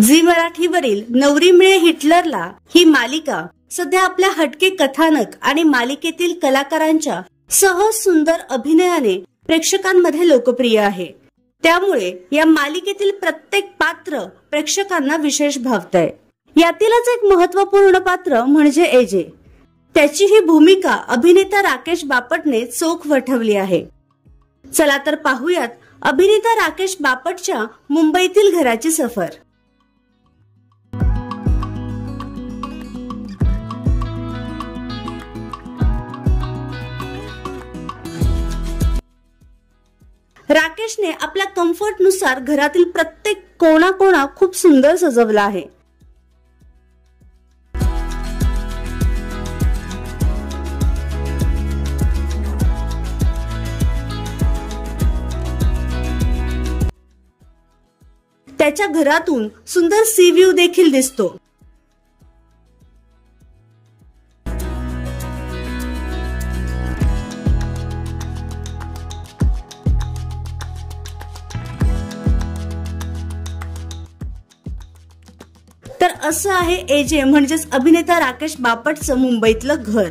Zee मराठीवरील Navri Mile हिटलरला ही मालिका सध्या आपल्या हटके कथानक आणि मालिकेतील कलाकारांच्या सहज सुंदर अभिनयाने प्रेक्षकांमध्ये लोकप्रिय आहे। त्यामुळे या मालिकेतील प्रत्येक पात्र प्रेक्षकांना विशेष भावतंय। यातीलच एक महत्त्वपूर्ण पात्र म्हणजे एजे। त्याची ही भूमिका अभिनेता राकेश बापटने चोख वठवली आहे। चला तर पाहूयात अभिनेता राकेश बापटच्या मुंबईतील घराची सफर। राकेशने आपल्या कम्फर्टनुसार घरातील प्रत्येक कोणा खूप सुंदर सजवला आहे। त्याच्या घरातून सुंदर सी व्ह्यू देखील दिसतो। तर असं आहे एजे म्हणजेच अभिनेता राकेश बापटचं मुंबईतलं घर।